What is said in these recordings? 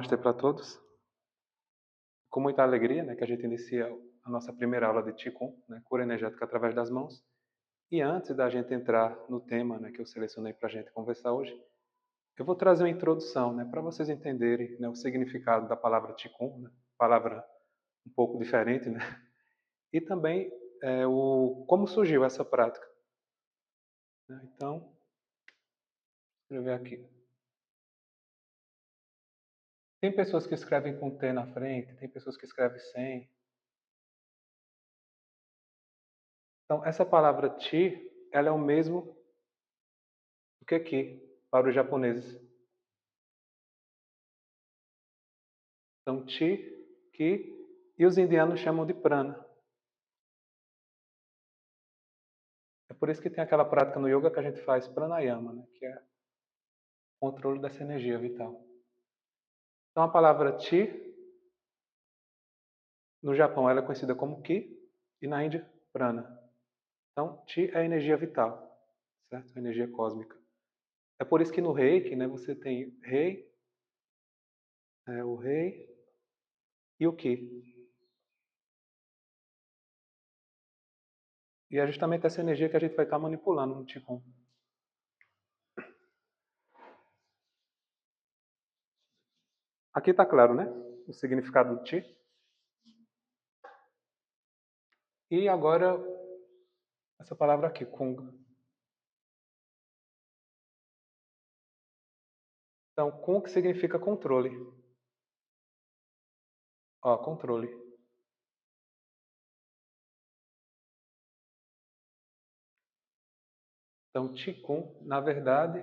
Namastê para todos. Com muita alegria, que a gente inicia a nossa primeira aula de Qigong, cura energética através das mãos. E antes da gente entrar no tema, que eu selecionei para a gente conversar hoje, eu vou trazer uma introdução, para vocês entenderem, o significado da palavra Qigong, palavra um pouco diferente, e também como surgiu essa prática. Então, deixa eu ver aqui. Tem pessoas que escrevem com T na frente, tem pessoas que escrevem sem. Então, essa palavra Ti, ela é o mesmo do que Ki para os japoneses. Então, Ti, Ki, e os indianos chamam de Prana. É por isso que tem aquela prática no yoga que a gente faz Pranayama, que é o controle dessa energia vital. Então, a palavra Ti, no Japão, ela é conhecida como Ki, e na Índia, Prana. Então, Ti é a energia vital, certo? A energia cósmica. É por isso que no Reiki, você tem Rei, o Rei e o Ki. E é justamente essa energia que a gente vai estar manipulando no Qigong. Aqui está claro, o significado do Qi. E agora, essa palavra aqui, Kung. Então, Kung significa controle. Ó, controle. Então, Qigong, na verdade,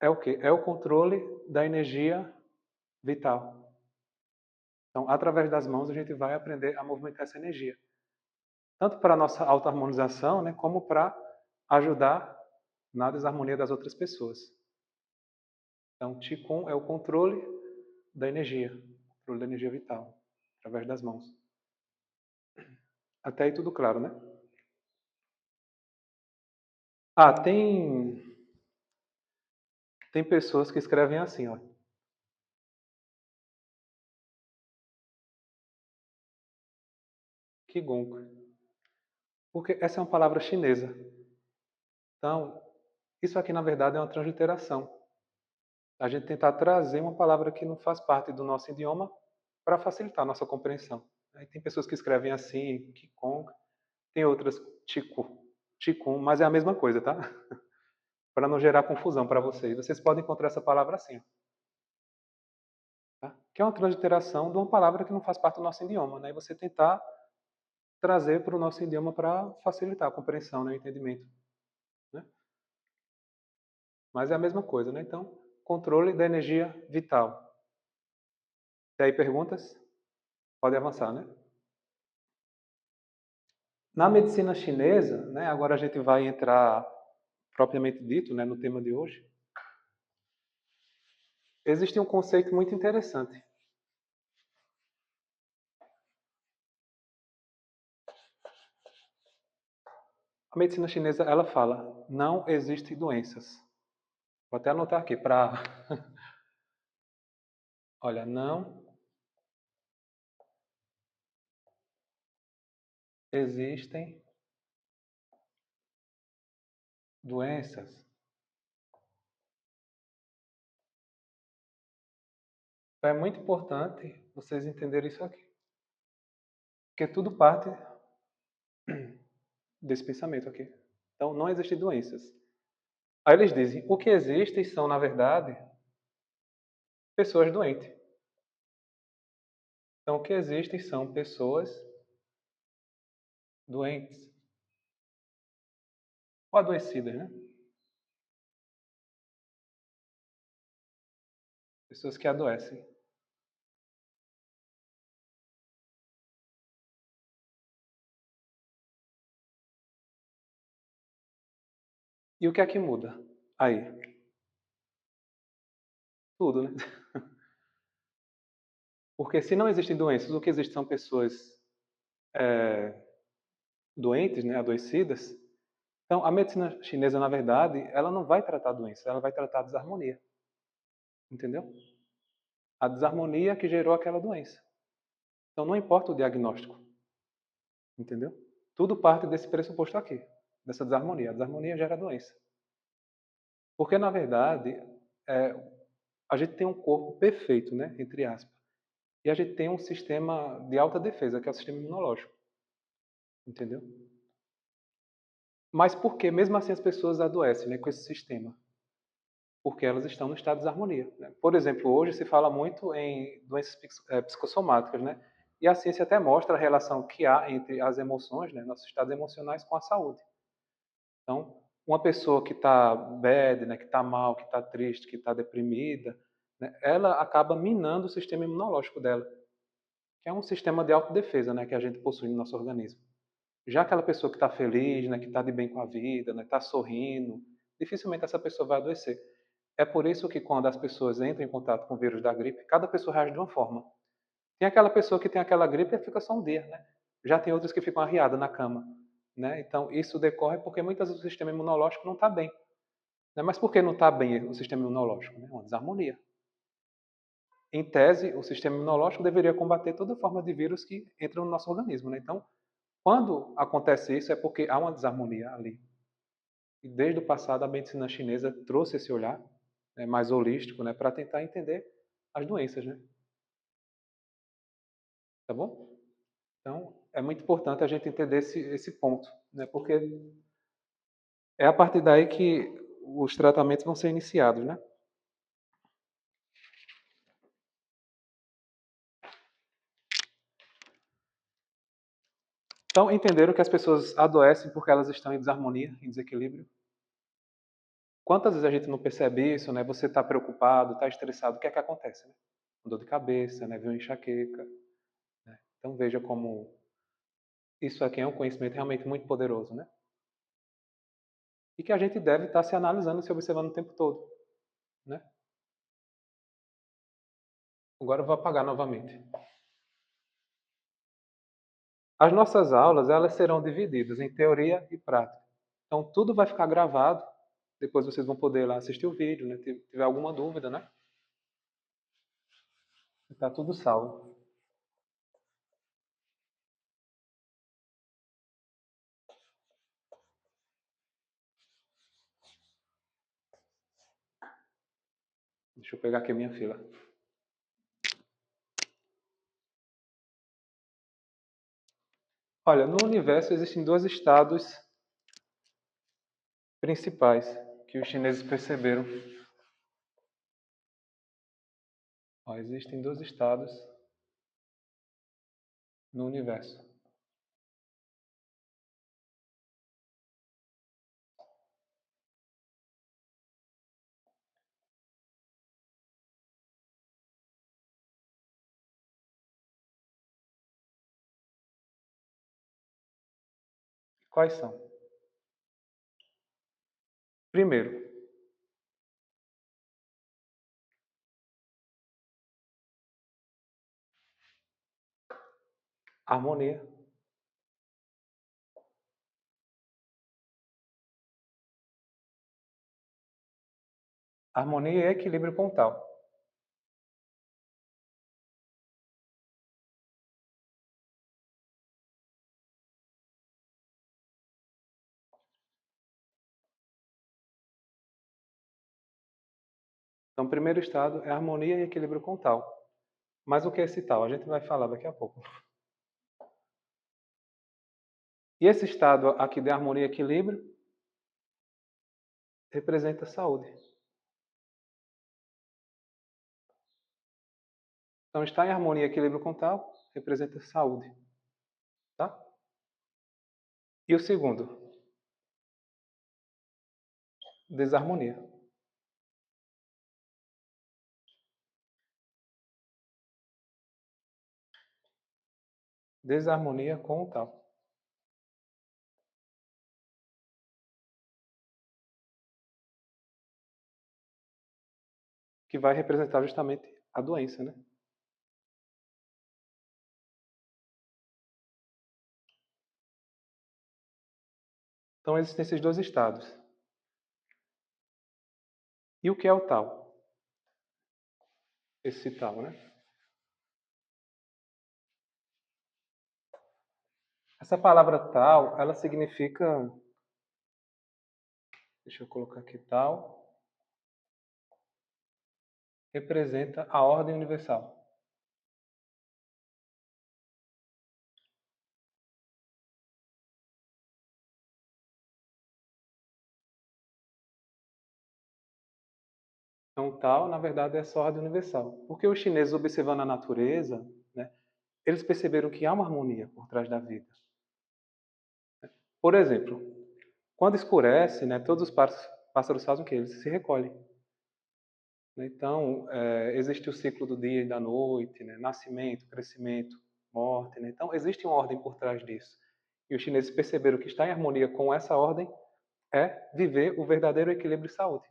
é o quê? É o controle da energia vital. Então, através das mãos, a gente vai aprender a movimentar essa energia. Tanto para a nossa auto-harmonização, como para ajudar na desarmonia das outras pessoas. Então, Qigong é o controle da energia. Controle da energia vital. Através das mãos. Até aí tudo claro, Ah, tem pessoas que escrevem assim, ó. Qigong. Porque essa é uma palavra chinesa. Então, isso aqui na verdade é uma transliteração. A gente tentar trazer uma palavra que não faz parte do nosso idioma para facilitar a nossa compreensão. Aí tem pessoas que escrevem assim, Qigong, tem outras Qigong, mas é a mesma coisa, tá? Para não gerar confusão para vocês. Vocês podem encontrar essa palavra assim, tá? Que é uma transliteração de uma palavra que não faz parte do nosso idioma, E você tentar trazer para o nosso idioma para facilitar a compreensão, o entendimento. Mas é a mesma coisa, Então, controle da energia vital. Tem aí perguntas? Pode avançar, Na medicina chinesa, agora a gente vai entrar propriamente dito, no tema de hoje. Existe um conceito muito interessante. A medicina chinesa, ela fala, não existem doenças. Vou até anotar aqui para... Olha, não existem doenças. Então, é muito importante vocês entenderem isso aqui. Porque tudo parte desse pensamento aqui. Então, não existem doenças. Aí eles dizem, o que existem são, na verdade, pessoas doentes. Então, o que existem são pessoas doentes. Ou adoecidas, Pessoas que adoecem. E o que é que muda? Aí. Tudo, Porque se não existem doenças, o que existe são pessoas doentes, adoecidas. Então, a medicina chinesa, na verdade, ela não vai tratar doença, ela vai tratar desarmonia. Entendeu? a desarmonia que gerou aquela doença. Então não importa o diagnóstico, entendeu? Tudo parte desse pressuposto aqui, dessa desarmonia. A desarmonia gera doença. Porque, na verdade, é, a gente tem um corpo perfeito, né, entre aspas. E a gente tem um sistema de alta defesa, que é o sistema imunológico. Entendeu? Mas por que mesmo assim as pessoas adoecem, né, com esse sistema? Porque elas estão no estado de desarmonia, né? Por exemplo, hoje se fala muito em doenças psicossomáticas, né? E a ciência até mostra a relação que há entre as emoções, né, nossos estados emocionais, com a saúde. Então, uma pessoa que está bad, né, que está mal, que está triste, que está deprimida, né, ela acaba minando o sistema imunológico dela, que é um sistema de autodefesa, né, que a gente possui no nosso organismo. Já aquela pessoa que está feliz, né, que está de bem com a vida, né, está sorrindo, dificilmente essa pessoa vai adoecer. É por isso que quando as pessoas entram em contato com o vírus da gripe, cada pessoa reage de uma forma. Tem aquela pessoa que tem aquela gripe e fica só um dia, né? Já tem outras que ficam arriadas na cama, né? Então isso decorre porque muitas vezes o sistema imunológico não está bem. Né? Mas por que não está bem o sistema imunológico? Né? Uma desarmonia. Em tese, o sistema imunológico deveria combater toda forma de vírus que entram no nosso organismo, né? Então, quando acontece isso é porque há uma desarmonia ali. E desde o passado a medicina chinesa trouxe esse olhar, né, mais holístico, né, para tentar entender as doenças, né? Tá bom? Então, é muito importante a gente entender esse ponto, né? Porque é a partir daí que os tratamentos vão ser iniciados, né? Então, entenderam que as pessoas adoecem porque elas estão em desarmonia, em desequilíbrio? Quantas vezes a gente não percebe isso, né? Você está preocupado, está estressado, o que é que acontece, né? Dor de cabeça, né? Vem uma enxaqueca, né? Então veja como isso aqui é um conhecimento realmente muito poderoso, né? E que a gente deve estar se analisando, se observando o tempo todo, né? Agora eu vou apagar novamente. As nossas aulas, elas serão divididas em teoria e prática. Então tudo vai ficar gravado. Depois vocês vão poder lá assistir o vídeo, né? Se tiver alguma dúvida, né? Está tudo salvo. Deixa eu pegar aqui a minha fila. Olha, no universo existem dois estados principais que os chineses perceberam. Ó, existem dois estados no universo. Quais são? Primeiro, harmonia. Harmonia e equilíbrio pontal. Então, o primeiro estado é harmonia e equilíbrio pontal. Mas o que é esse tal? A gente vai falar daqui a pouco. E esse estado aqui de harmonia e equilíbrio representa saúde. Então, estar em harmonia e equilíbrio pontal representa saúde. Tá? E o segundo? Desarmonia. Desarmonia com o tal. Que vai representar justamente a doença, né? Então, existem esses dois estados. E o que é o tal? esse tal, né? Essa palavra tal, ela significa, deixa eu colocar aqui tal, representa a ordem universal. Então, tal, na verdade, é essa ordem universal. Porque os chineses, observando a natureza, né, eles perceberam que há uma harmonia por trás da vida. Por exemplo, quando escurece, né, todos os pássaros fazem o quê? Eles se recolhem. Então, existe o ciclo do dia e da noite, né, nascimento, crescimento, morte. Né? Então, existe uma ordem por trás disso. E os chineses perceberam que estar em harmonia com essa ordem é viver o verdadeiro equilíbrio e saúde.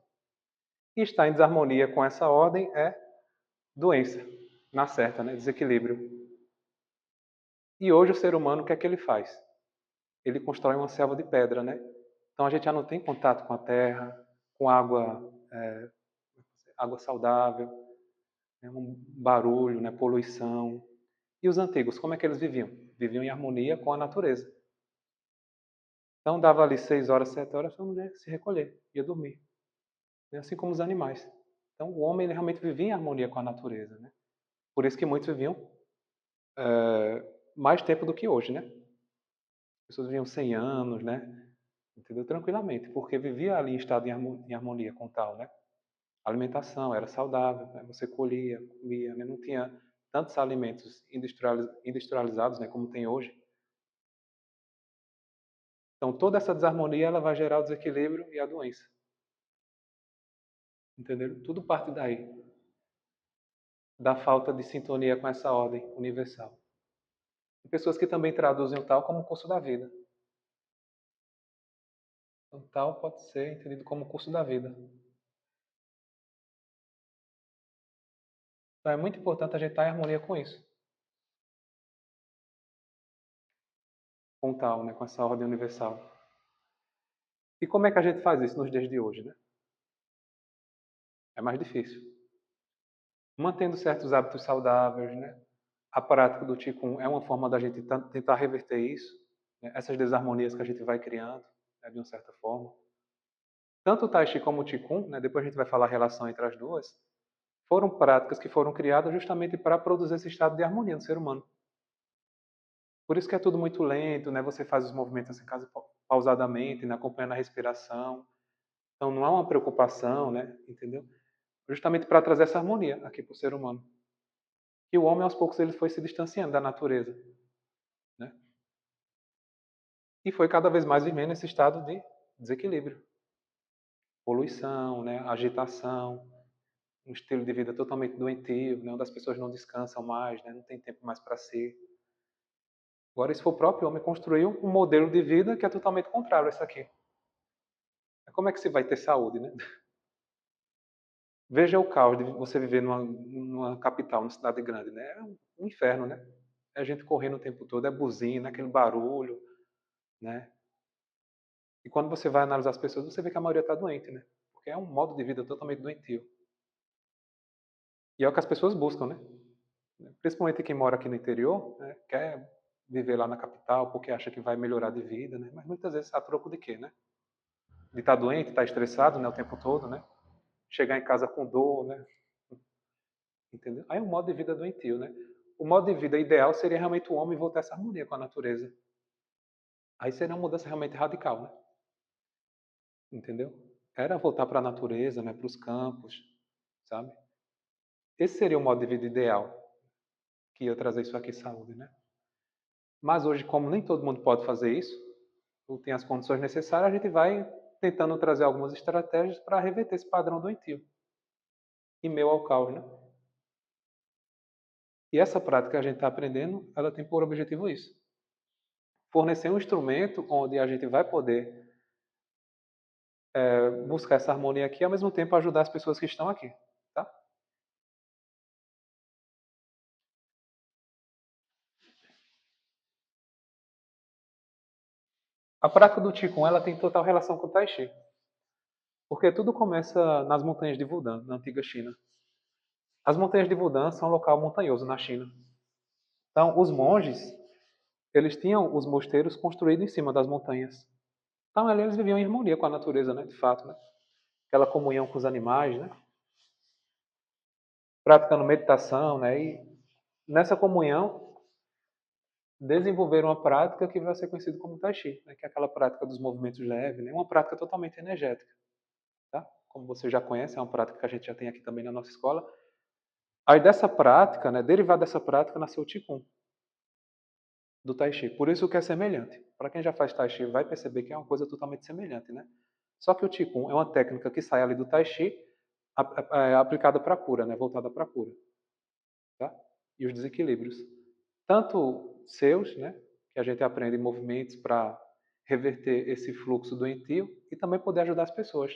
E estar em desarmonia com essa ordem é doença, na certa, né? Desequilíbrio. E hoje o ser humano, o que é que ele faz? Ele constrói uma selva de pedra, né? Então a gente já não tem contato com a terra, com água, água saudável, né? Um barulho, né? Poluição. E os antigos, como é que eles viviam? Viviam em harmonia com a natureza. Então dava ali 6 horas, 7 horas, para a mulher se recolher, ia dormir. Assim como os animais. Então o homem ele realmente vivia em harmonia com a natureza, né? Por isso que muitos viviam mais tempo do que hoje, né? As pessoas viviam 100 anos, né? Entendeu? Tranquilamente, porque vivia ali em estado em harmonia com tal, né? A alimentação era saudável, né? Você colhia, comia, né? Não tinha tantos alimentos industrializados, né? Como tem hoje. Então toda essa desarmonia ela vai gerar o desequilíbrio e a doença. Entendeu? Tudo parte daí, da falta de sintonia com essa ordem universal. Tem pessoas que também traduzem o tal como o curso da vida. Então, tal pode ser entendido como o curso da vida. Então é muito importante a gente estar em harmonia com isso. Com tal, né? Com essa ordem universal. E como é que a gente faz isso nos dias de hoje, né? É mais difícil. Mantendo certos hábitos saudáveis, né? A prática do Qigong é uma forma da gente tentar reverter isso, né? Essas desarmonias que a gente vai criando, né? De uma certa forma. Tanto o Tai Chi como o Qigong, né? Depois a gente vai falar a relação entre as duas, foram práticas que foram criadas justamente para produzir esse estado de harmonia no ser humano. Por isso que é tudo muito lento, né? Você faz os movimentos em casa pausadamente, né? Acompanhando a respiração. Então não há uma preocupação, né? Entendeu? Justamente para trazer essa harmonia aqui para o ser humano. E o homem, aos poucos, ele foi se distanciando da natureza. Né? E foi cada vez mais vivendo esse estado de desequilíbrio. Poluição, né? Agitação, um estilo de vida totalmente doentio, né? Onde as pessoas não descansam mais, né? Não tem tempo mais para si. Agora, isso foi o próprio homem construiu um modelo de vida que é totalmente contrário a isso aqui. Como é que você vai ter saúde, né? Veja o caos de você viver numa capital, numa cidade grande, né? É um inferno, né? É gente correndo o tempo todo, é buzina, aquele barulho, né? E quando você vai analisar as pessoas, você vê que a maioria está doente, né? Porque é um modo de vida totalmente doentio. E é o que as pessoas buscam, né? Principalmente quem mora aqui no interior, né? Quer viver lá na capital porque acha que vai melhorar de vida, né? Mas muitas vezes a troco de quê, né? De estar doente, estar estressado, né? O tempo todo, né? Chegar em casa com dor, né? Entendeu? Aí é um modo de vida doentio, né? O modo de vida ideal seria realmente o homem voltar a essa harmonia com a natureza. Aí seria uma mudança realmente radical, né? Entendeu? Era voltar para a natureza, né? Para os campos, sabe? Esse seria o modo de vida ideal, que ia trazer isso aqui, saúde, né? Mas hoje, como nem todo mundo pode fazer isso, não tem as condições necessárias, a gente vai tentando trazer algumas estratégias para reverter esse padrão doentio, em meio ao caos, né? E essa prática que a gente está aprendendo, ela tem por objetivo isso. Fornecer um instrumento onde a gente vai poder buscar essa harmonia aqui e, ao mesmo tempo, ajudar as pessoas que estão aqui, tá? A prática do Qigong, ela tem total relação com o Tai Chi. Porque tudo começa nas montanhas de Wudang, na antiga China. As montanhas de Wudan são um local montanhoso na China. Então, os monges, eles tinham os mosteiros construídos em cima das montanhas. Então, ali eles viviam em harmonia com a natureza, né, de fato, né? Aquela comunhão com os animais, né? Praticando meditação, né? E nessa comunhão, desenvolveram uma prática que vai ser conhecida como Tai Chi, né? Que é aquela prática dos movimentos leves, né? Uma prática totalmente energética, tá? Como você já conhece, é uma prática que a gente já tem aqui também na nossa escola. Aí dessa prática, né, derivado dessa prática, nasceu o Qigong, do Tai Chi. Por isso que é semelhante. Para quem já faz Tai Chi vai perceber que é uma coisa totalmente semelhante, né? Só que o Qigong é uma técnica que sai ali do Tai Chi, aplicada para a cura, né? Voltada para a cura, tá? E os desequilíbrios. Tanto seus, né? Que a gente aprende movimentos para reverter esse fluxo doentio e também poder ajudar as pessoas.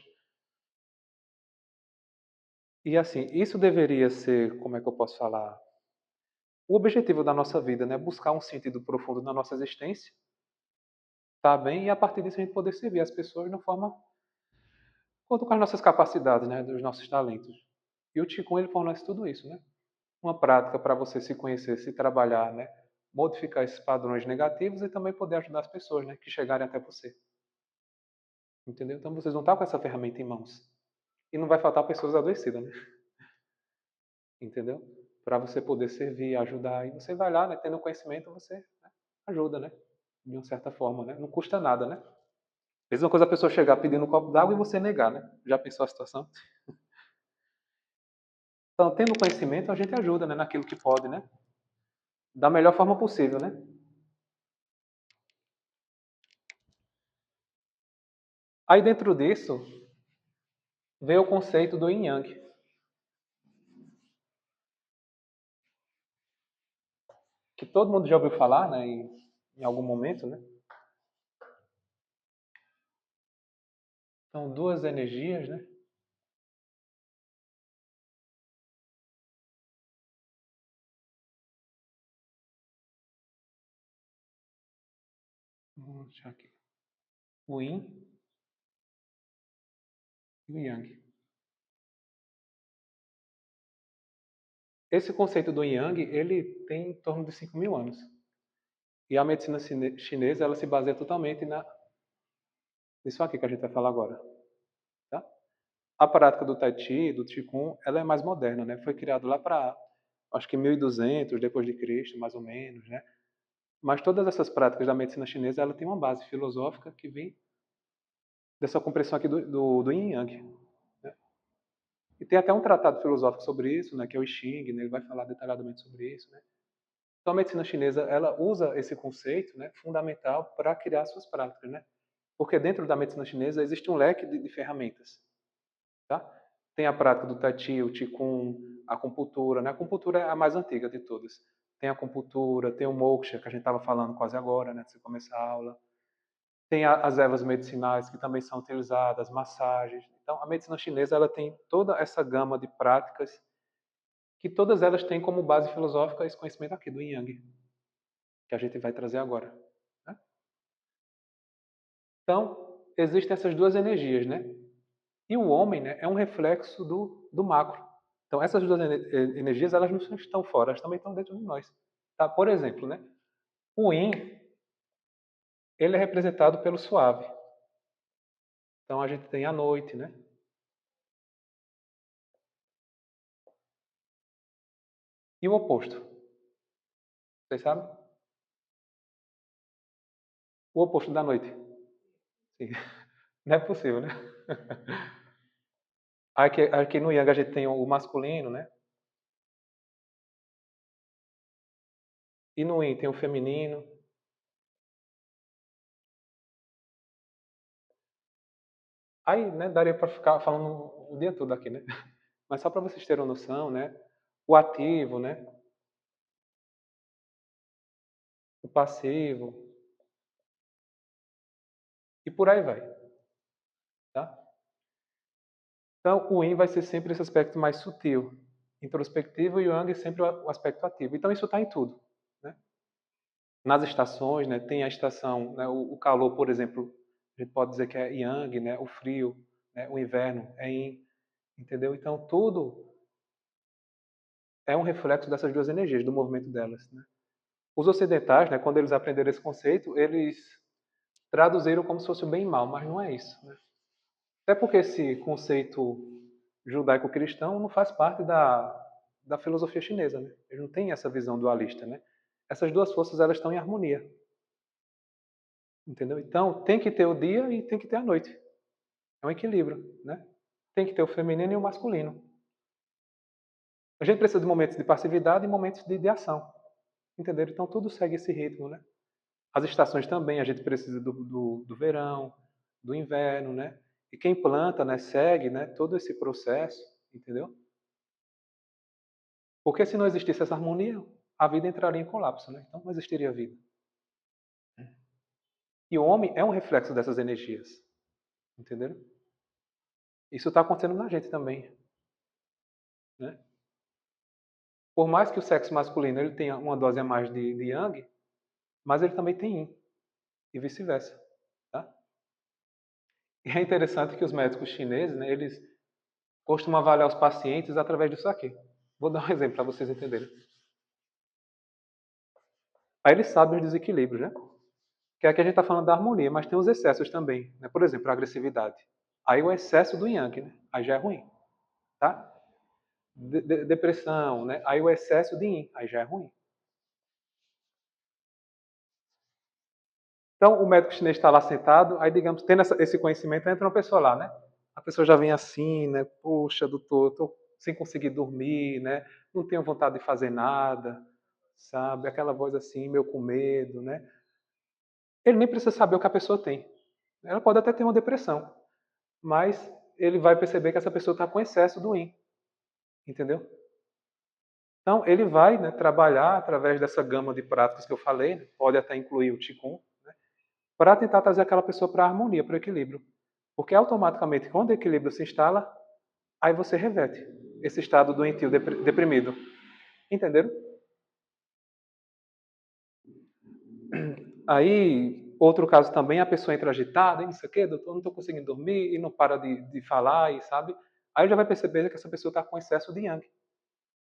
E assim, isso deveria ser, como é que eu posso falar? O objetivo da nossa vida, né? Buscar um sentido profundo na nossa existência, tá bem? E a partir disso a gente poder servir as pessoas de uma forma quanto com as nossas capacidades, né? Dos nossos talentos. E o Qigong ele fornece tudo isso, né? Uma prática para você se conhecer, se trabalhar, né? Modificar esses padrões negativos e também poder ajudar as pessoas, né? Que chegarem até você. Entendeu? Então vocês vão estar com essa ferramenta em mãos. E não vai faltar pessoas adoecidas, né? Entendeu? Para você poder servir, ajudar. E você vai lá, né? Tendo conhecimento, você, né, ajuda, né? De uma certa forma, né? Não custa nada, né? Mesma coisa a pessoa chegar pedindo um copo d'água e você negar, né? Já pensou a situação? Então, tendo conhecimento, a gente ajuda, né? Naquilo que pode, né? Da melhor forma possível, né? Aí dentro disso, veio o conceito do Yin Yang, que todo mundo já ouviu falar, né? Em algum momento, né? São duas energias, né? Vamos deixar aqui. O Yin e o Yang. Esse conceito do Yang, ele tem em torno de 5.000 anos. E a medicina chinesa, ela se baseia totalmente nisso aqui que a gente vai falar agora. Tá? A prática do Tai Chi, do Qigong, ela é mais moderna, né? Foi criado lá para, acho que 1200 depois de Cristo, mais ou menos, né? Mas todas essas práticas da medicina chinesa, ela tem uma base filosófica que vem dessa compreensão aqui do Yin Yang. Né? E tem até um tratado filosófico sobre isso, né? Que é o I Ching, né? Ele vai falar detalhadamente sobre isso, né? Então a medicina chinesa, ela usa esse conceito, né? Fundamental para criar suas práticas, né? Porque dentro da medicina chinesa existe um leque de ferramentas. Tá? Tem a prática do Tai Chi, o Qigong, a acupuntura. Né? A acupuntura é a mais antiga de todas. Tem a acupuntura, tem o moksha, que a gente estava falando quase agora, né, antes de começar a aula. Tem as ervas medicinais, que também são utilizadas, massagens. Então, a medicina chinesa ela tem toda essa gama de práticas, que todas elas têm como base filosófica esse conhecimento aqui do Yin Yang, que a gente vai trazer agora. Né? Então, existem essas duas energias, né? E o homem, né, é um reflexo do macro. Então, essas duas energias, elas não estão fora, elas também estão dentro de nós. Tá? Por exemplo, né, o Yin, ele é representado pelo suave. Então, a gente tem a noite, né? E o oposto, vocês sabem? O oposto da noite. Sim. Não é possível, né? Aqui no Yang a gente tem o masculino, né? E no Yin tem o feminino. Aí, né, daria para ficar falando o dia todo aqui, né? Mas só para vocês terem uma noção, né? O ativo, né? O passivo. E por aí vai. Tá? Então, o Yin vai ser sempre esse aspecto mais sutil, introspectivo, e o Yang é sempre o aspecto ativo. Então, isso está em tudo. Né? Nas estações, né, tem a estação, né, o calor, por exemplo, a gente pode dizer que é Yang, né, o frio, né, o inverno é Yin, entendeu? Então, tudo é um reflexo dessas duas energias, do movimento delas, né? Os ocidentais, né, quando eles aprenderam esse conceito, eles traduziram como se fosse o bem e mal, mas não é isso, né? Até porque esse conceito judaico-cristão não faz parte da filosofia chinesa, né? Eles não têm essa visão dualista, né? Essas duas forças elas estão em harmonia, entendeu? Então tem que ter o dia e tem que ter a noite. É um equilíbrio, né? Tem que ter o feminino e o masculino. A gente precisa de momentos de passividade e momentos de ação, entenderam? Então tudo segue esse ritmo, né? As estações também, a gente precisa do verão, do inverno, né? E quem planta, né, segue, né, todo esse processo, entendeu? Porque se não existisse essa harmonia, a vida entraria em colapso, né? Então não existiria vida. E o homem é um reflexo dessas energias, entenderam? Isso está acontecendo na gente também, né? Por mais que o sexo masculino ele tenha uma dose a mais de yang, mas ele também tem yin, e vice-versa, tá? E é interessante que os médicos chineses, né, eles costumam avaliar os pacientes através disso aqui. Vou dar um exemplo para vocês entenderem. Aí eles sabem os desequilíbrios, né? Que aqui a gente está falando da harmonia, mas tem os excessos também, né? Por exemplo, a agressividade. Aí o excesso do yang, né? Aí já é ruim, tá? Depressão, né? Aí o excesso de yin, aí já é ruim. Então, o médico chinês está lá sentado, aí, digamos, tendo esse conhecimento, entra uma pessoa lá, né? A pessoa já vem assim, né? Poxa, doutor, estou sem conseguir dormir, né? Não tenho vontade de fazer nada, sabe? Aquela voz assim, meio com medo, né? Ele nem precisa saber o que a pessoa tem. Ela pode até ter uma depressão, mas ele vai perceber que essa pessoa está com excesso do yin, entendeu? Então, ele vai, né, trabalhar através dessa gama de práticas que eu falei, né? Pode até incluir o Qigong, para tentar trazer aquela pessoa para a harmonia, para o equilíbrio. Porque automaticamente, quando o equilíbrio se instala, aí você reverte esse estado doentio, deprimido. Entenderam? Aí, outro caso também, a pessoa entra agitada, e não sei o quê, doutor, não estou conseguindo dormir, e não para de falar, e sabe? Aí já vai perceber que essa pessoa está com excesso de yang.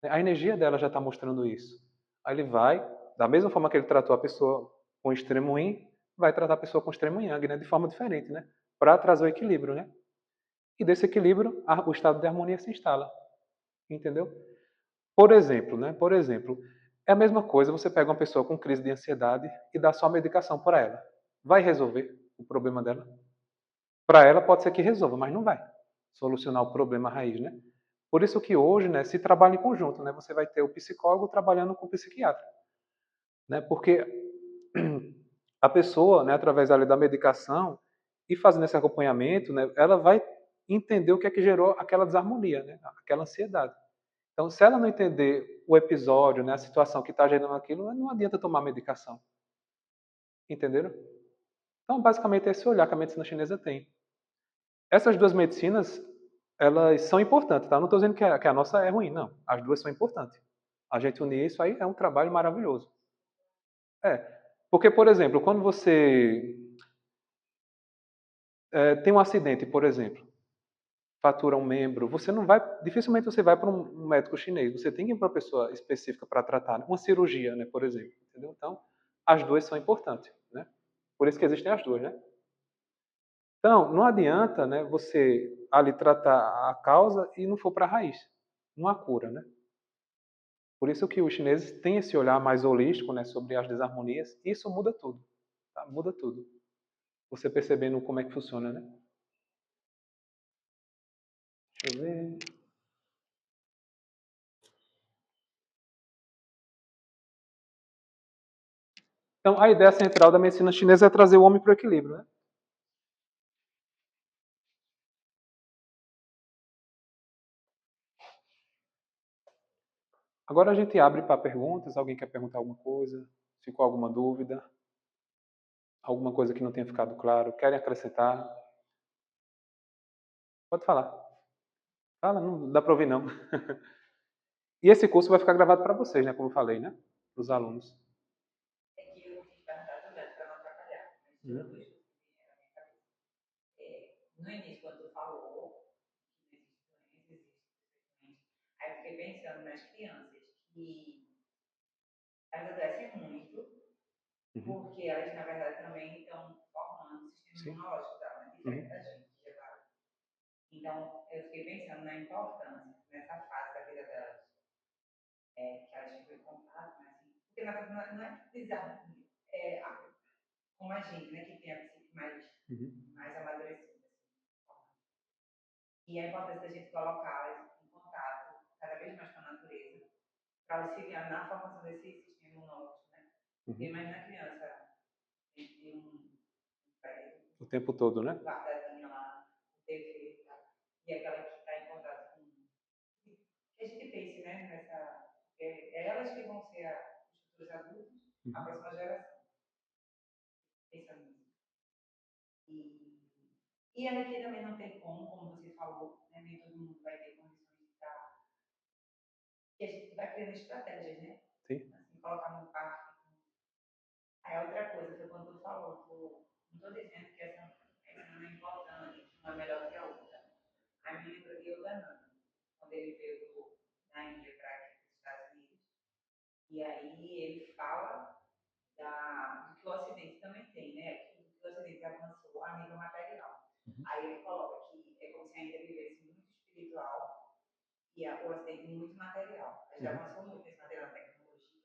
A energia dela já está mostrando isso. Aí ele vai, da mesma forma que ele tratou a pessoa com extremo yin, vai tratar a pessoa com extremo yang, né? De forma diferente, né? Para trazer o equilíbrio, né? E desse equilíbrio, o estado de harmonia se instala. Entendeu? Por exemplo, né? Por exemplo, é a mesma coisa você pega uma pessoa com crise de ansiedade e dá só medicação para ela. Vai resolver o problema dela? Para ela pode ser que resolva, mas não vai solucionar o problema raiz, né? Por isso que hoje, né, se trabalha em conjunto, né? Você vai ter o psicólogo trabalhando com o psiquiatra, né? Porque a pessoa, né, através ali da medicação e fazendo esse acompanhamento, né, ela vai entender o que é que gerou aquela desarmonia, né? Aquela ansiedade. Então, se ela não entender o episódio, né, a situação que está gerando aquilo, não adianta tomar medicação. Entenderam? Então, basicamente, é esse olhar que a medicina chinesa tem. Essas duas medicinas, elas são importantes, tá? Não estou dizendo que a nossa é ruim, não. As duas são importantes. A gente unir isso aí é um trabalho maravilhoso. É. Porque, por exemplo, quando você tem um acidente, por exemplo, fatura um membro, você não vai, dificilmente você vai para um médico chinês, você tem que ir para uma pessoa específica para tratar, né? Uma cirurgia, né, por exemplo, entendeu? Então, as duas são importantes, né? Por isso que existem as duas, né? Então, não adianta, né, você ali tratar a causa e não for para a raiz, não há cura, né? Por isso que os chineses têm esse olhar mais holístico, né, sobre as desarmonias, e isso muda tudo, tá? Muda tudo. Você percebendo como é que funciona, né? Deixa eu ver. Então, a ideia central da medicina chinesa é trazer o homem para o equilíbrio, né? Agora a gente abre para perguntas. Alguém quer perguntar alguma coisa? Ficou alguma dúvida? Alguma coisa que não tenha ficado claro? Querem acrescentar? Pode falar. Fala, não dá para ouvir não. E esse curso vai ficar gravado para vocês, né? Como eu falei, né? Para os alunos. É que eu tinha perguntado também para não atrapalhar. No início, quando tu falou que não existe doença, existe. Aí eu fiquei pensando nas crianças. que elas adoecem muito, Uhum. porque elas, na verdade, também estão formando o sistema Sim. imunológico dela, né? Diferente Uhum. da gente, que já tá. Então, eu fiquei pensando na importância, nessa fase da vida delas, que elas ficam em contato, né? Assim, porque, na verdade, não é bizarro, como a gente, né, que tem a psique Uhum. mais amadurecida. Assim. E a importância da gente colocá-las em contato cada vez mais com a natureza, para auxiliar na formação desse sistema imunológico, né? Porque Uhum. imagina a criança tem um prédio, O tempo todo, né? guardadinha lá, o TV e tal, e aquela que está em contato com. Que a gente pense, né, nessa. É elas que vão ser os futuros adultos, a Uhum. próxima geração, pensando nisso. E aqui também não tem como você falou, né, nem todo mundo vai ter condições de estar. E a gente vai criando estratégias, né? Sim. Assim, colocar no parque. Aí outra coisa foi quando tu falou, não estou dizendo que essa não é importante, uma é melhor que a outra. A me lembra de Yogananda, quando ele veio da Índia para aqui, para os Estados Unidos. E aí ele fala do que o Ocidente também tem, né? Que o Ocidente avançou a nível material. Uhum. Aí ele coloca que é como se a Índia vivesse muito espiritual e o Ocidente muito material. A gente Uhum. avançou muito nesse material, na tecnologia,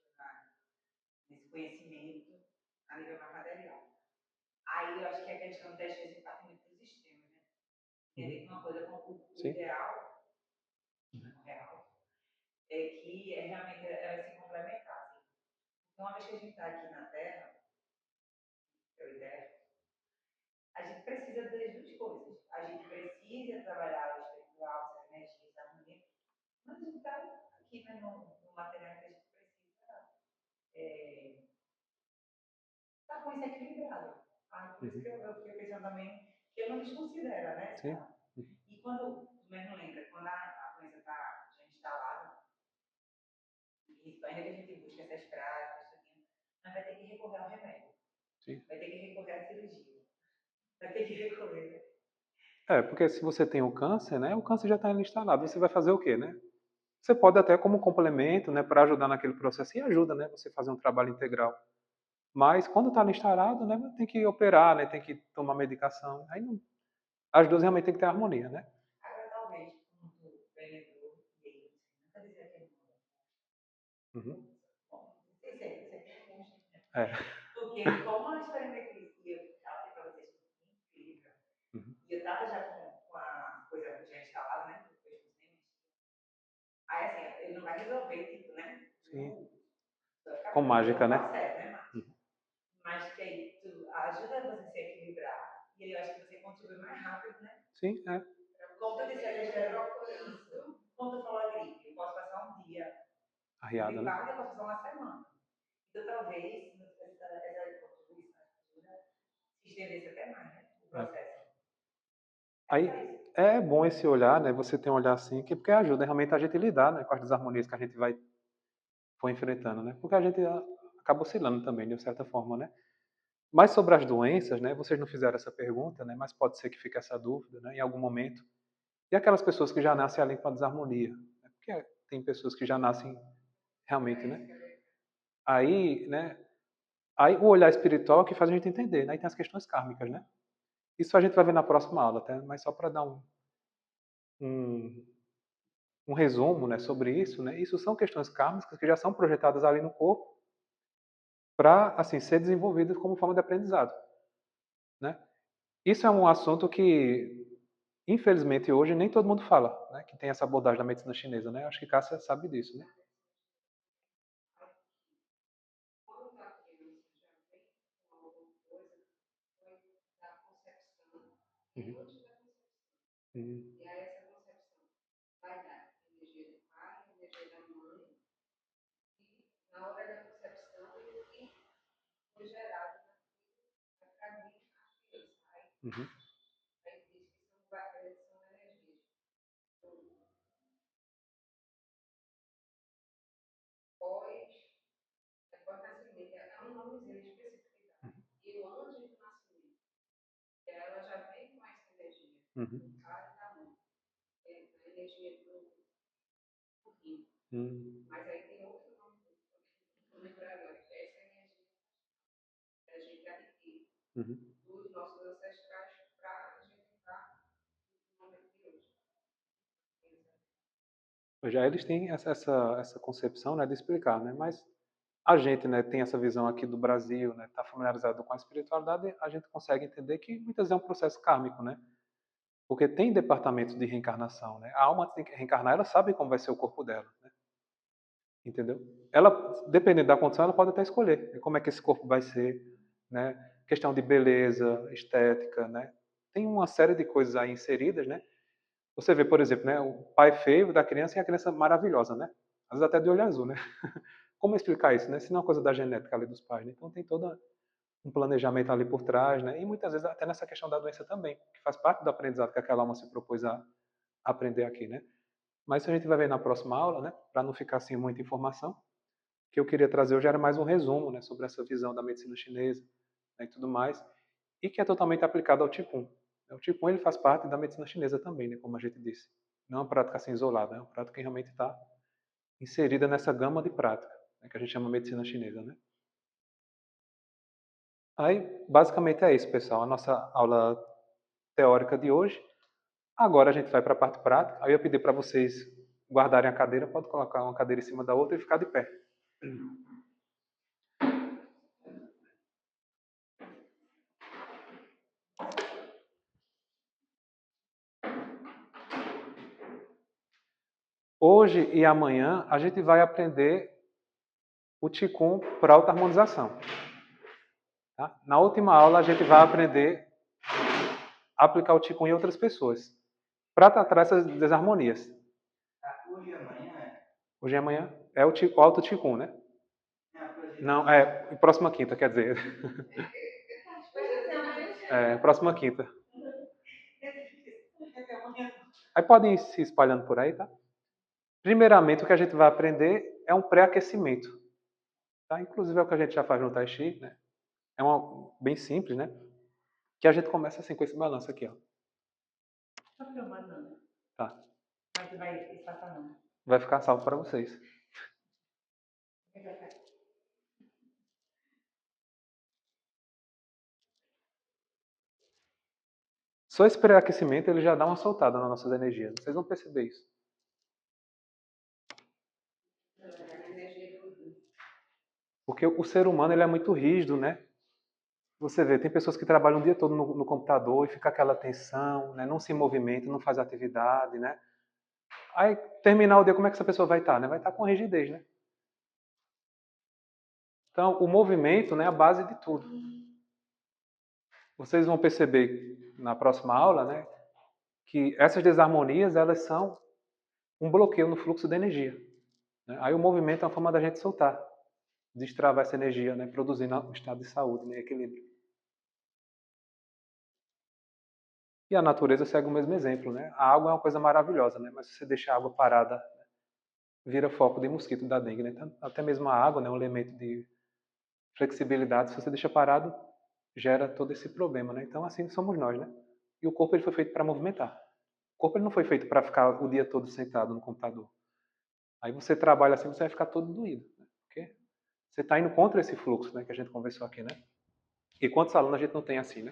nesse conhecimento a nível mais material. Aí eu acho que a questão das vezes parte muito dos extremos, né? Entender Uhum. que uma coisa como o Sim. ideal, Uhum. o real, é que realmente ela se complementassem. Então, uma vez que a gente está aqui na Terra, eu ideia, a gente precisa das duas coisas. A gente precisa trabalhar o espiritual, essa energia, essa harmonia, mas a gente está aqui, né, no material que a gente precisa estar com isso equilibrado. Por isso Uhum. que eu fiquei pensando também que eu não desconsidero, né? Sim. Uhum. E quando, mesmo lembra, quando a doença está já instalada, e ainda que a gente busque essas práticas, mas vai ter que recorrer ao remédio, Sim. vai ter que recorrer à cirurgia, vai ter que recorrer. É, porque se você tem o câncer, né, o câncer já está instalado. Você vai fazer o quê, né? Você pode até como complemento, né, para ajudar naquele processo, e ajuda, né, você fazer um trabalho integral. Mas quando está instalado, né, tem que operar, né, tem que tomar medicação. Aí não, as duas realmente tem que ter harmonia, né? Agora, talvez, como tu bem lembrou, e aí, nunca dizer que é Uhum. bom, não sei se é, É. porque como a experimentia ela tem para vocês incrível, Uhum. e eu estava já com a coisa já instalada, né, aí assim, ele não vai resolver, tipo, né, Sim. vai ficar Com pronto, isso é mágica, um né? processo, né, Marcos? Uhum. Mas que aí tu ajuda você a se equilibrar, e aí eu acho que você contribui mais rápido, né? Sim, é. Como tu disseste, isso. Como tu falou a gripe, eu posso passar um dia Arriada, né? gripada, eu posso passar uma semana. Então, talvez, essa contribuição ajuda se estendesse até mais, né? O É. processo. É só Aí isso. é bom esse olhar, né? Você ter um olhar assim, porque ajuda realmente a gente a lidar, né, com as desarmonias que a gente foi enfrentando, né? Porque a gente acaba oscilando também, de certa forma, né? Mas sobre as doenças, né? Vocês não fizeram essa pergunta, né? Mas pode ser que fique essa dúvida, né? Em algum momento. E aquelas pessoas que já nascem ali com a desarmonia, né? Porque tem pessoas que já nascem realmente, né? Aí, né? Aí o olhar espiritual é que faz a gente entender, né? Aí tem as questões kármicas, né? Isso a gente vai ver na próxima aula, tá? Mas só para dar um, um resumo, né, sobre isso, né? Isso são questões kármicas que já são projetadas ali no corpo para assim ser desenvolvidas como forma de aprendizado, né? Isso é um assunto que infelizmente hoje nem todo mundo fala, né? Que tem essa abordagem da medicina chinesa, né? Acho que Cássia sabe disso, né? Uhum. Uhum. Uhum. Uhum. Uhum. Uhum. dos nossos ancestrais para a gente estar no momento de hoje. Já eles têm essa concepção, né, de explicar, né? Mas a gente, né, tem essa visão aqui do Brasil, né, tá familiarizado com a espiritualidade, a gente consegue entender que muitas vezes é um processo kármico, né? Porque tem departamentos de reencarnação, né? A alma tem que reencarnar, ela sabe como vai ser o corpo dela, né? Entendeu? Ela, dependendo da condição, ela pode até escolher como é que esse corpo vai ser, né? Questão de beleza, estética, né? Tem uma série de coisas aí inseridas, né? Você vê, por exemplo, né, o pai feio da criança e a criança maravilhosa, né? Às vezes até de olho azul, né? Como explicar isso, né? Se não é uma coisa da genética ali dos pais, né? Então tem todo um planejamento ali por trás, né? E muitas vezes até nessa questão da doença também, que faz parte do aprendizado que aquela alma se propôs a aprender aqui, né? Mas isso a gente vai ver na próxima aula, né? Para não ficar sem muita informação. O que eu queria trazer hoje era mais um resumo, né? Sobre essa visão da medicina chinesa, né, e tudo mais, e que é totalmente aplicado ao Qigong. O Qigong ele faz parte da medicina chinesa também, né? Como a gente disse. Não é uma prática assim isolada, é uma prática que realmente está inserida nessa gama de prática, né? Que a gente chama de medicina chinesa, né? Aí, basicamente é isso, pessoal. A nossa aula teórica de hoje. Agora a gente vai para a parte prática. Aí eu pedi para vocês guardarem a cadeira. Pode colocar uma cadeira em cima da outra e ficar de pé. Hoje e amanhã a gente vai aprender o Qigong para auto-harmonização. Tá? Na última aula a gente vai aprender a aplicar o Qigong em outras pessoas. Para tratar essas desarmonias. Hoje e amanhã é? Hoje e amanhã é o Auto Qigong, né? Não, é próxima quinta, quer dizer. É, próxima quinta. Aí podem ir se espalhando por aí, tá? Primeiramente, o que a gente vai aprender é um pré-aquecimento. Tá? Inclusive é o que a gente já faz no Tai Chi, né? É uma, bem simples, né? Que a gente começa assim com esse balanço aqui, ó. Tá filmando, não. Tá. Mas vai passar não. Vai ficar salvo para vocês. Só esse pré-aquecimento ele já dá uma soltada nas nossas energias. Vocês vão perceber isso. Porque o ser humano ele é muito rígido, né? Você vê, tem pessoas que trabalham o dia todo no computador e fica aquela tensão, né? Não se movimenta, não faz atividade, né? Aí, terminar o dia, como é que essa pessoa vai estar, né? Vai estar com rigidez, né? Então, o movimento né, é a base de tudo. Vocês vão perceber na próxima aula, né? Que essas desarmonias, elas são um bloqueio no fluxo de energia. Né? Aí o movimento é uma forma da gente soltar, destravar essa energia, né? Produzindo um estado de saúde, né? Equilíbrio. E a natureza segue o mesmo exemplo, né? A água é uma coisa maravilhosa, né? Mas se você deixar a água parada, vira foco de mosquito da dengue, né? Então, até mesmo a água, né? Um elemento de flexibilidade, se você deixa parado, gera todo esse problema, né? Então, assim somos nós, né? E o corpo ele foi feito para movimentar. O corpo ele não foi feito para ficar o dia todo sentado no computador. Aí você trabalha assim, você vai ficar todo doído, né? Porque você está indo contra esse fluxo, né? Que a gente conversou aqui, né? E quantos alunos a gente não tem assim, né?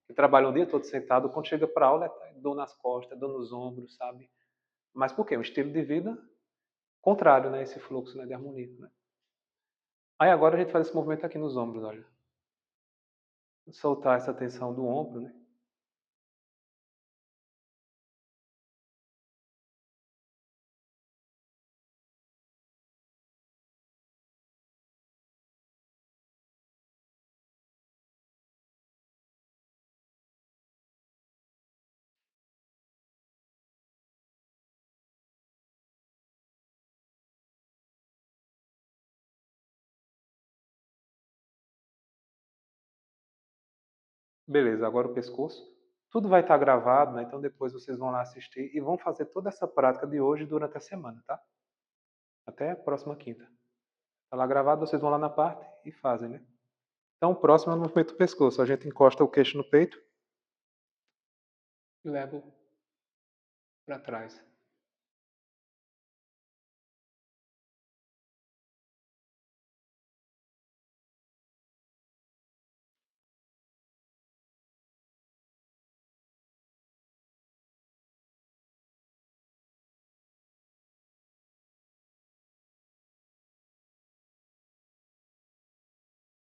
Que trabalham o dia todo sentado, quando chega para aula, é dor nas costas, dor nos ombros, sabe? Mas por quê? Um estilo de vida contrário, né? Esse fluxo né, de harmonia, né? Aí agora a gente faz esse movimento aqui nos ombros, olha. Soltar essa tensão do ombro, né? Beleza, agora o pescoço. Tudo vai estar gravado, né? Então depois vocês vão lá assistir e vão fazer toda essa prática de hoje durante a semana, tá? Até a próxima quinta. Tá lá gravado, vocês vão lá na parte e fazem, né? Então o próximo é o movimento do pescoço. A gente encosta o queixo no peito e leva para trás.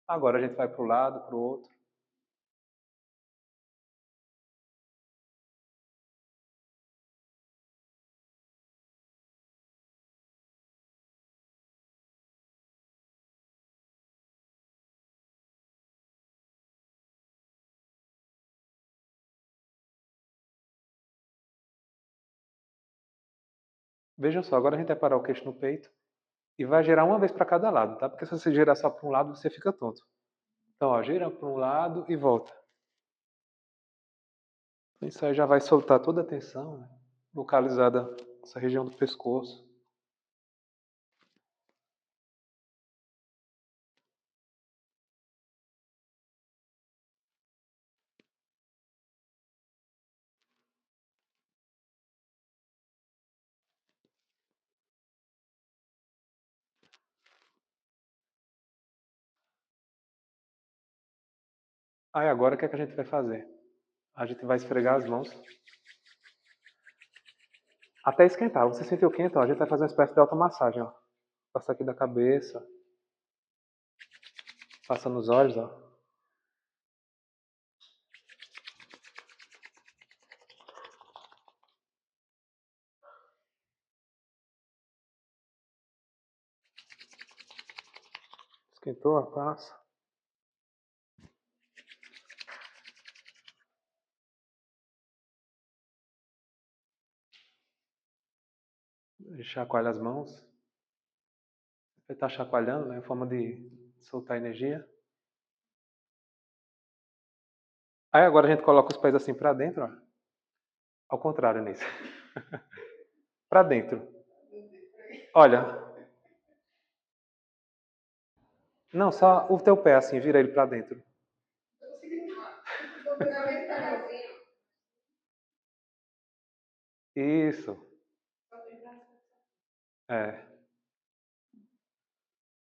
Agora a gente vai para o lado, para o outro. Vejam só, agora a gente vai parar o queixo no peito e vai girar uma vez para cada lado, tá? Porque se você girar só para um lado, você fica tonto. Então, ó, gira para um lado e volta. Isso aí já vai soltar toda a tensão, né? Localizada nessa região do pescoço. Aí agora o que é que a gente vai fazer? A gente vai esfregar as mãos até esquentar. Você sentiu quente? Ó, a gente vai fazer uma espécie de automassagem. Ó. Passa aqui da cabeça, passa nos olhos. Ó. Esquentou, ó, passa. Chacoalha as mãos. Você está chacoalhando, né? Forma de soltar energia. Aí agora a gente coloca os pés assim para dentro, ó. Ao contrário nisso. Para dentro. Olha. Não, só o teu pé assim, vira ele para dentro. Isso. É.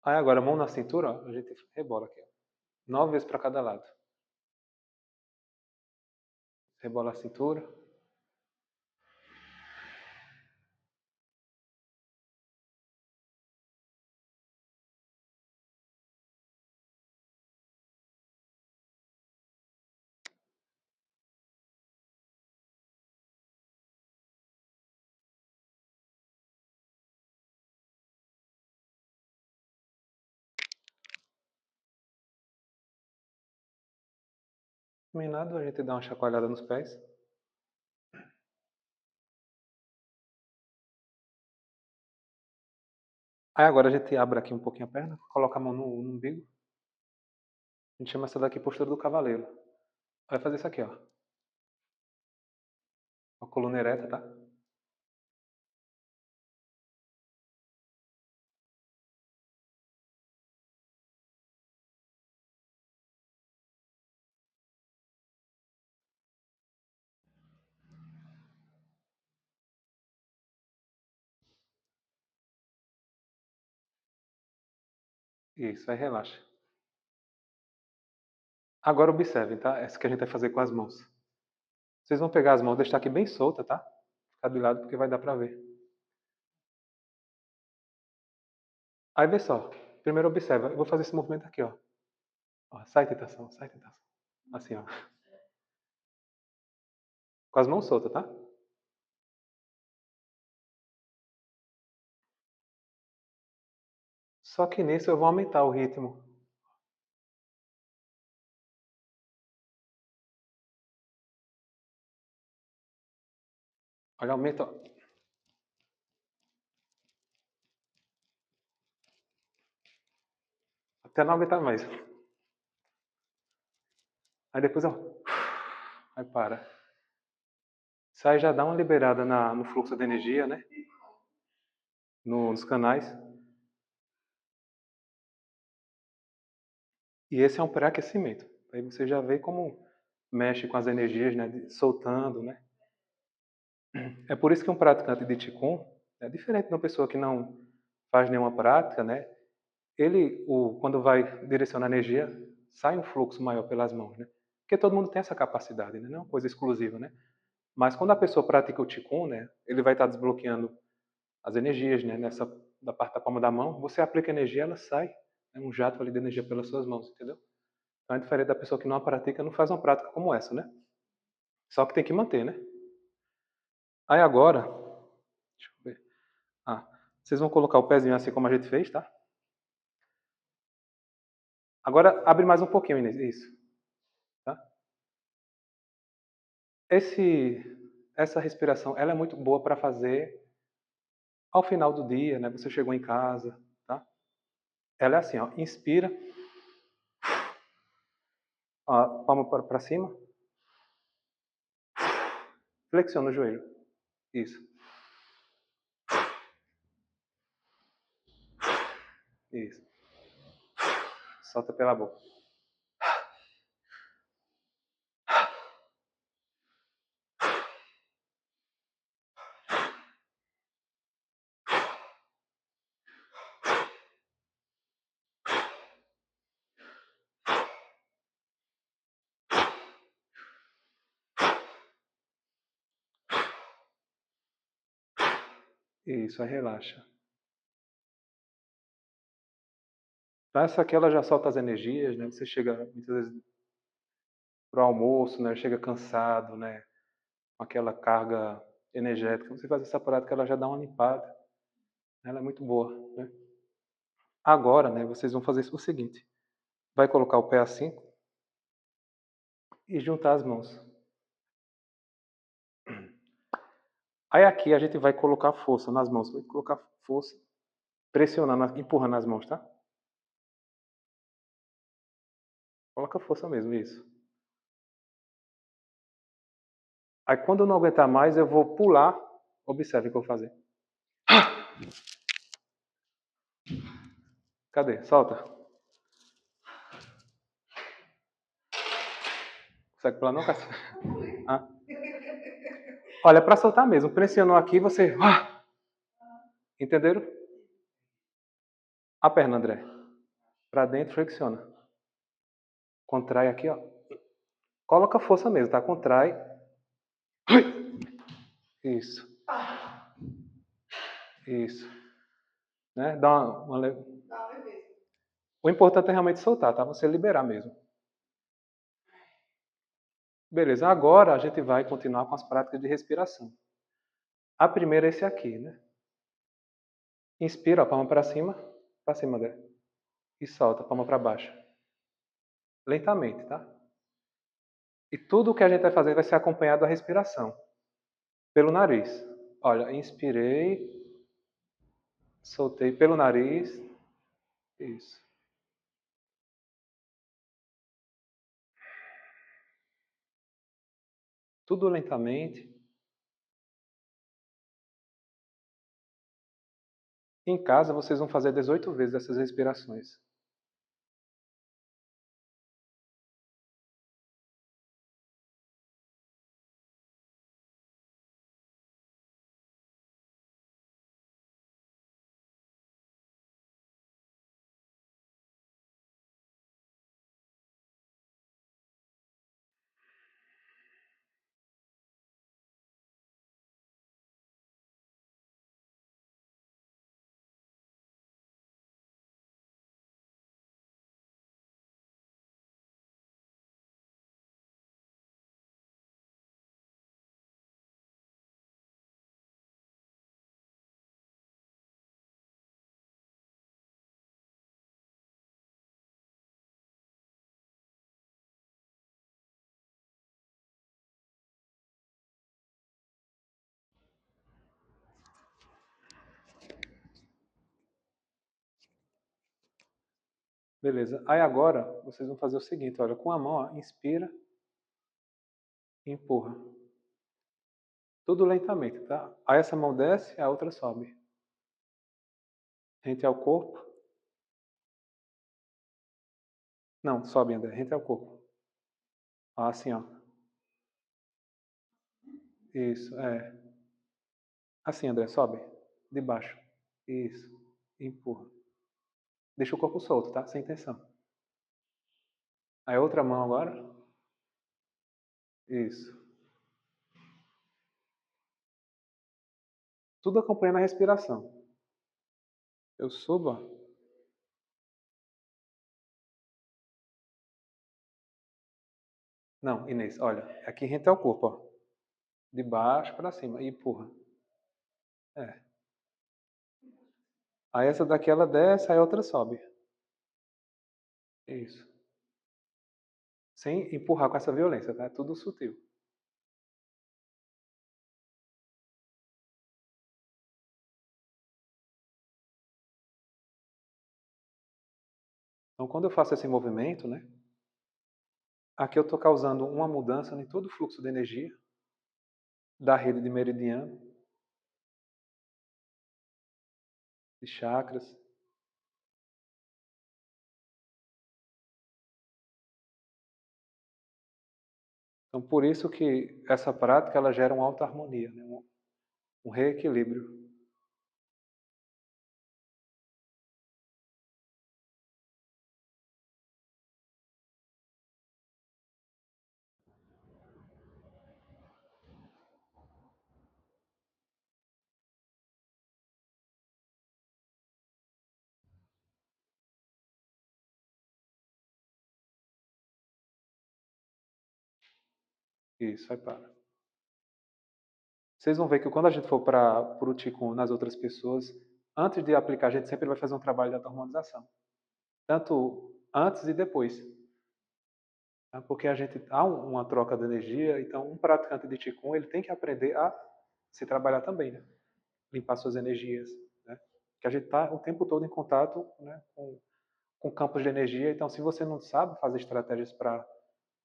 Aí agora, mão na cintura, ó, a gente rebola aqui. Ó. 9 vezes para cada lado. Rebola a cintura. Terminado, a gente dá uma chacoalhada nos pés. Aí agora a gente abre aqui um pouquinho a perna, coloca a mão no umbigo. A gente chama essa daqui postura do cavaleiro. Vai fazer isso aqui, ó. A coluna ereta, tá? Isso, aí relaxa. Agora observem, tá? Essa que a gente vai fazer com as mãos. Vocês vão pegar as mãos, deixar aqui bem solta, tá? Ficar do lado porque vai dar pra ver. Aí vê só. Primeiro observa. Eu vou fazer esse movimento aqui, ó. Ó, sai tentação, sai tentação. Assim, ó. Com as mãos soltas, tá? Só que nisso eu vou aumentar o ritmo. Olha, aumenta. Ó. Até não aguentar mais. Aí depois, ó. Aí para. Isso aí já dá uma liberada no fluxo de energia, né? Nos canais. E esse é um pré-aquecimento. Aí você já vê como mexe com as energias, né? Soltando, né? É por isso que um praticante de Qigong é diferente de uma pessoa que não faz nenhuma prática, né? Quando vai direcionar a energia, sai um fluxo maior pelas mãos, né? Porque todo mundo tem essa capacidade, né? Não é uma coisa exclusiva, né? Mas quando a pessoa pratica o Qigong, né? Ele vai estar desbloqueando as energias, né? Da parte da palma da mão, você aplica energia, ela sai, É um jato ali de energia pelas suas mãos, entendeu? Então é diferente da pessoa que não a pratica, não faz uma prática como essa, né? Só que tem que manter, né? Aí agora, deixa eu ver. Ah, vocês vão colocar o pezinho assim como a gente fez, tá? Agora abre mais um pouquinho, Inês. Isso, tá? Essa respiração, ela é muito boa para fazer ao final do dia, né? Você chegou em casa, tá? Ela é assim, ó. Inspira, ó, palma para cima, flexiona o joelho. Isso, isso. Solta pela boca. Isso, aí relaxa. Essa aqui ela já solta as energias, né? Você chega muitas vezes pro almoço, né? Chega cansado, né? Com aquela carga energética. Você faz essa prática, ela já dá uma limpada. Ela é muito boa, né? Agora, né? Vocês vão fazer o seguinte: vai colocar o pé assim e juntar as mãos. Aí aqui a gente vai colocar força nas mãos. Vai colocar força, pressionando, empurrando as mãos, tá? Coloca força mesmo, isso. Aí quando eu não aguentar mais, eu vou pular. Observe o que eu vou fazer. Cadê? Solta. Consegue pular não, Cássio? Ah. Olha, para soltar mesmo. Pressionou aqui, você... Entenderam? A perna, André. Para dentro, flexiona. Contrai aqui, ó. Coloca força mesmo, tá? Contrai. Isso. Isso. Né? Dá uma... O importante é realmente soltar, tá? Você liberar mesmo. Beleza, agora a gente vai continuar com as práticas de respiração. A primeira é esse aqui, né? Inspira, a palma para cima, André. E solta, a palma para baixo. Lentamente, tá? E tudo o que a gente vai fazer vai ser acompanhado da respiração. Pelo nariz. Olha, inspirei, soltei pelo nariz. Isso. Tudo lentamente. Em casa, vocês vão fazer 18 vezes essas respirações. Beleza. Aí agora, vocês vão fazer o seguinte, olha, com a mão, ó, inspira e empurra. Tudo lentamente, tá? Aí essa mão desce, a outra sobe. Rente ao corpo. Não, sobe, André. Rente ao corpo. Assim, ó. Isso, é. Assim, André, sobe. De baixo. Isso. Empurra. Deixa o corpo solto, tá? Sem tensão. Aí outra mão agora. Isso. Tudo acompanhando a respiração. Eu subo, ó. Não, Inês, olha, aqui rente ao corpo, ó. De baixo para cima e empurra. É. Aí essa daqui ela desce, aí a outra sobe. Isso. Sem empurrar com essa violência, tá? É tudo sutil. Então, quando eu faço esse movimento, né? Aqui eu estou causando uma mudança em todo o fluxo de energia da rede de meridiano, de chakras. Então, por isso que essa prática ela gera uma alta harmonia, né? Um reequilíbrio. Isso, aí para. Vocês vão ver que quando a gente for para o Qigong nas outras pessoas, antes de aplicar, a gente sempre vai fazer um trabalho de harmonização. Tanto antes e depois. Tá? Porque a gente há uma troca de energia, então um praticante de Qigong ele tem que aprender a se trabalhar também, né? Limpar suas energias, né? Que a gente está o tempo todo em contato, né, com campos de energia, então se você não sabe fazer estratégias para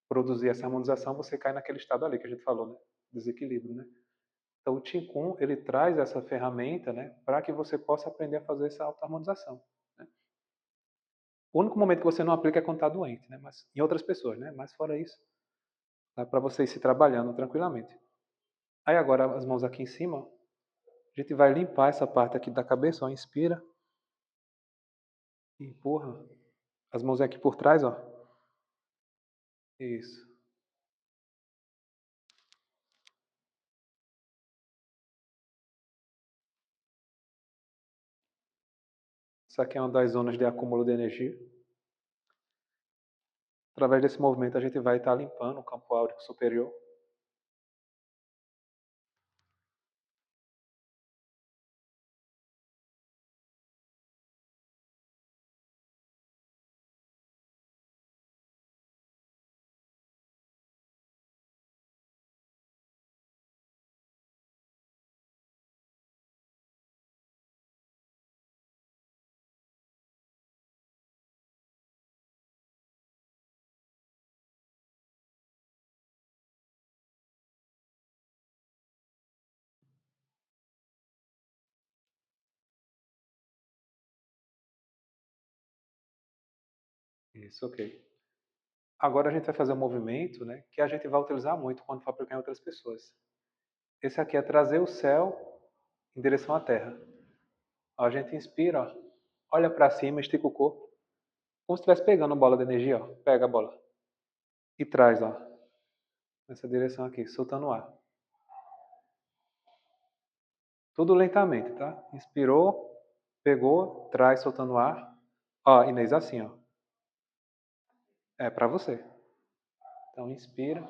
produzir essa harmonização, você cai naquele estado ali que a gente falou, né? Desequilíbrio, né? Então o Qigong ele traz essa ferramenta, né, para que você possa aprender a fazer essa auto-harmonização. Né? O único momento que você não aplica é quando está doente, né? Mas em outras pessoas, né? Mas fora isso, dá para você ir se trabalhando tranquilamente. Aí agora as mãos aqui em cima, a gente vai limpar essa parte aqui da cabeça, ó, inspira, empurra. As mãos aqui por trás, ó. Isso. Isso aqui é uma das zonas de acúmulo de energia. Através desse movimento a gente vai estar limpando o campo áurico superior. Isso, ok. Agora a gente vai fazer um movimento, né, que a gente vai utilizar muito quando for aplicar em outras pessoas. Esse aqui é trazer o céu em direção à terra. Ó, a gente inspira, ó, olha para cima, estica o corpo, como se estivesse pegando uma bola de energia. Ó. Pega a bola e traz, ó, nessa direção aqui, soltando o ar. Tudo lentamente, tá? Inspirou, pegou, traz, soltando o ar. Ó, Inês, assim, ó. É para você. Então, inspira.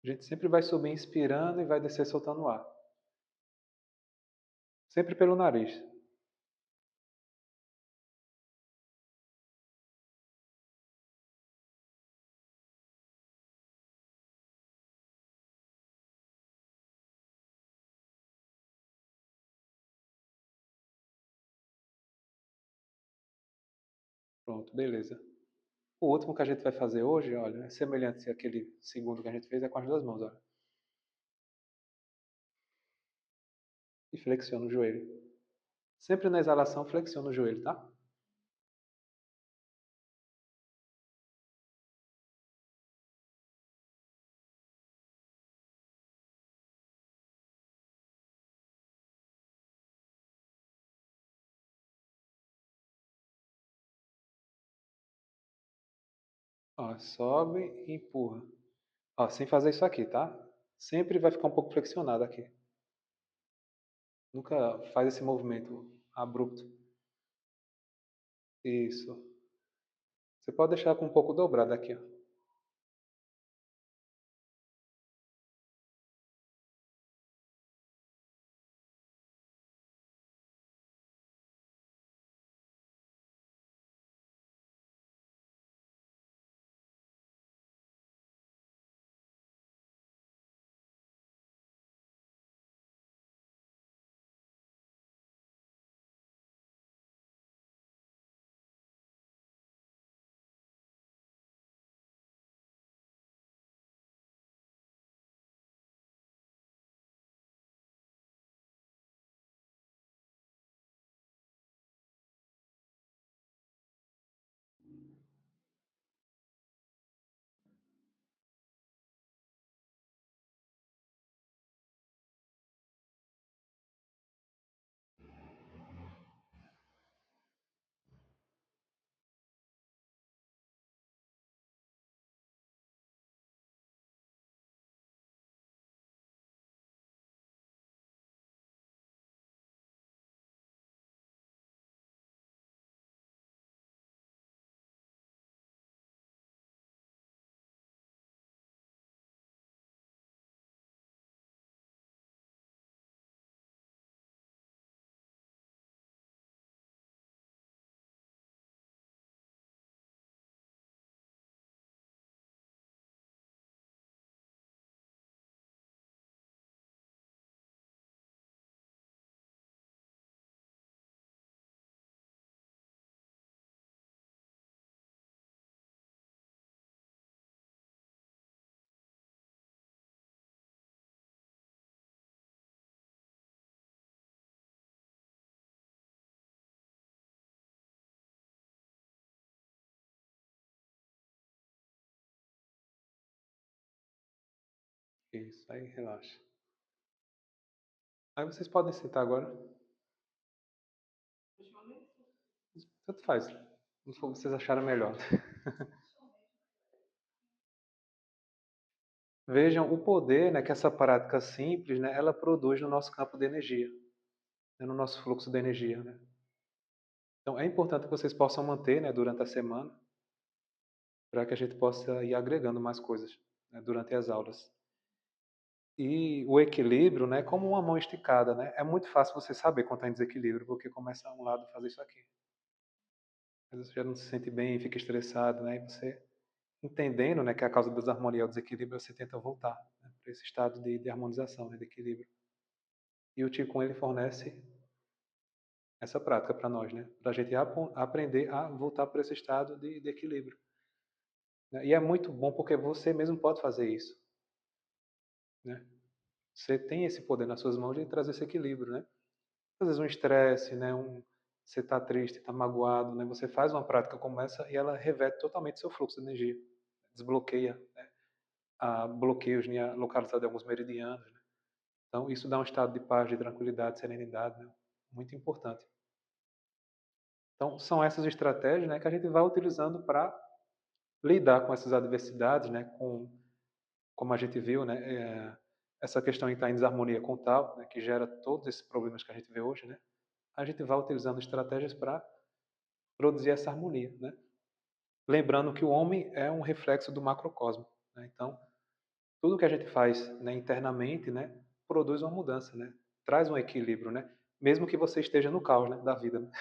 A gente sempre vai subir inspirando e vai descer soltando o ar. Sempre pelo nariz. Pronto, beleza. O último que a gente vai fazer hoje, olha, é semelhante àquele segundo que a gente fez, é com as duas mãos, olha. E flexiona o joelho. Sempre na exalação, flexiona o joelho, tá? Ó, sobe e empurra. Ó, sem fazer isso aqui, tá? Sempre vai ficar um pouco flexionado aqui. Nunca faz esse movimento abrupto. Isso. Você pode deixar com um pouco dobrado aqui, ó. Isso, aí relaxa. Aí vocês podem sentar agora. Tanto faz. Não for vocês acharam melhor. Vejam o poder, né, que essa prática simples, né, ela produz no nosso campo de energia, né, no nosso fluxo de energia, né? Então é importante que vocês possam manter, né, durante a semana, para que a gente possa ir agregando mais coisas, né, durante as aulas. E o equilíbrio, né, como uma mão esticada, né? É muito fácil você saber quando está em desequilíbrio, porque começa um lado a fazer isso aqui. Mas você já não se sente bem, fica estressado, né? E você entendendo, né, que a causa da desarmonia é o desequilíbrio, você tenta voltar, né, para esse estado de harmonização, né, de equilíbrio. E o Qigong ele fornece essa prática para nós, né, para a gente aprender a voltar para esse estado de equilíbrio. Né? E é muito bom porque você mesmo pode fazer isso, né? Você tem esse poder nas suas mãos de trazer esse equilíbrio, né? Às vezes um estresse, né, você está triste, está magoado, né? Você faz uma prática como essa e ela reverte totalmente seu fluxo de energia, desbloqueia, né, bloqueios localizados em alguns meridianos, né? Então, isso dá um estado de paz, de tranquilidade, serenidade, né? Muito importante. Então, são essas estratégias, né, que a gente vai utilizando para lidar com essas adversidades, né, como a gente viu, né, essa questão de estar em desarmonia com o tal, né, que gera todos esses problemas que a gente vê hoje, né, a gente vai utilizando estratégias para produzir essa harmonia, né? Lembrando que o homem é um reflexo do macrocosmo, né? Então, tudo que a gente faz, né, internamente, né, produz uma mudança, né? Traz um equilíbrio, né? Mesmo que você esteja no caos, né, da vida, né?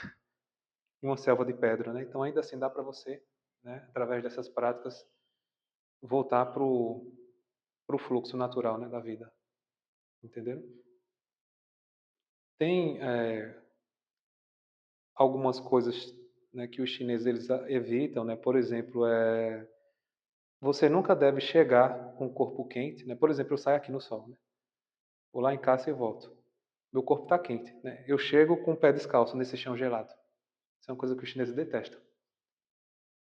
Em uma selva de pedra, né? Então ainda assim dá para você, né, através dessas práticas, voltar pro fluxo natural, né, da vida, entendeu? Tem algumas coisas, né, que os chineses eles evitam, né? Por exemplo, você nunca deve chegar com o corpo quente, né? Por exemplo, eu saio aqui no sol, né? Vou lá em casa e volto. meu corpo está quente, né? Eu chego com o pé descalço nesse chão gelado. Isso é uma coisa que os chineses detestam.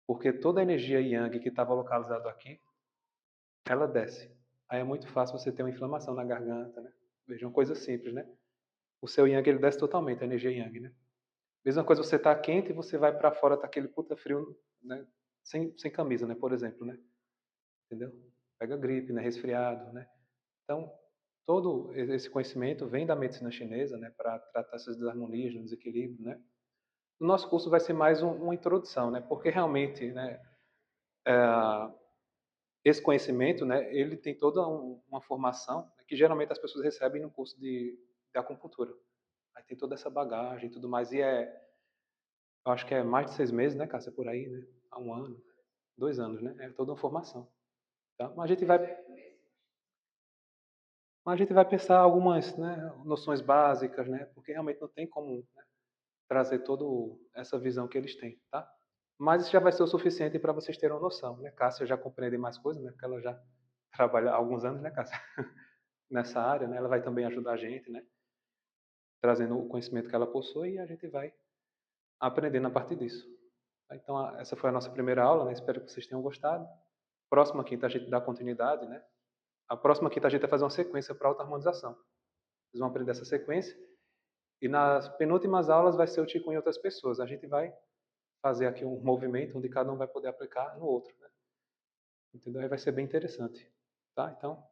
Porque toda a energia yang que estava localizada aqui, ela desce. Aí é muito fácil você ter uma inflamação na garganta, né? Veja, uma coisa simples, né? O seu yang, ele desce totalmente, a energia yang, né? Mesma coisa, você está quente e você vai para fora, tá aquele puta frio, né? Sem camisa, né? Por exemplo, né? Entendeu? Pega gripe, né? Resfriado, né? Então, todo esse conhecimento vem da medicina chinesa, né? Para tratar essas desarmonias, desequilíbrios, né? O nosso curso vai ser mais uma introdução, né? Porque realmente, né? Esse conhecimento, né? Ele tem toda uma formação, né, que geralmente as pessoas recebem no curso de acupuntura. Aí tem toda essa bagagem e tudo mais. Eu acho que é mais de 6 meses, né, Cássia, por aí, né? Há um ano, 2 anos, né? É toda uma formação. Tá? Mas a gente vai pensar algumas, né, noções básicas, né? Porque realmente não tem como, né, trazer toda essa visão que eles têm, tá? Mas isso já vai ser o suficiente para vocês terem uma noção, né? Cássia já compreende mais coisas, né? Porque ela já trabalha há alguns anos, né, Cássia? Nessa área, né? Ela vai também ajudar a gente, né? Trazendo o conhecimento que ela possui e a gente vai aprendendo a partir disso. Tá? Então, essa foi a nossa primeira aula, né? Espero que vocês tenham gostado. Próxima quinta a gente dá continuidade, né? A próxima quinta a gente vai fazer uma sequência para auto-harmonização. Vocês vão aprender essa sequência e nas penúltimas aulas vai ser o Qigong em outras pessoas. A gente vai fazer aqui um movimento onde cada um vai poder aplicar no outro, né? Entendeu? Aí vai ser bem interessante, tá? Então,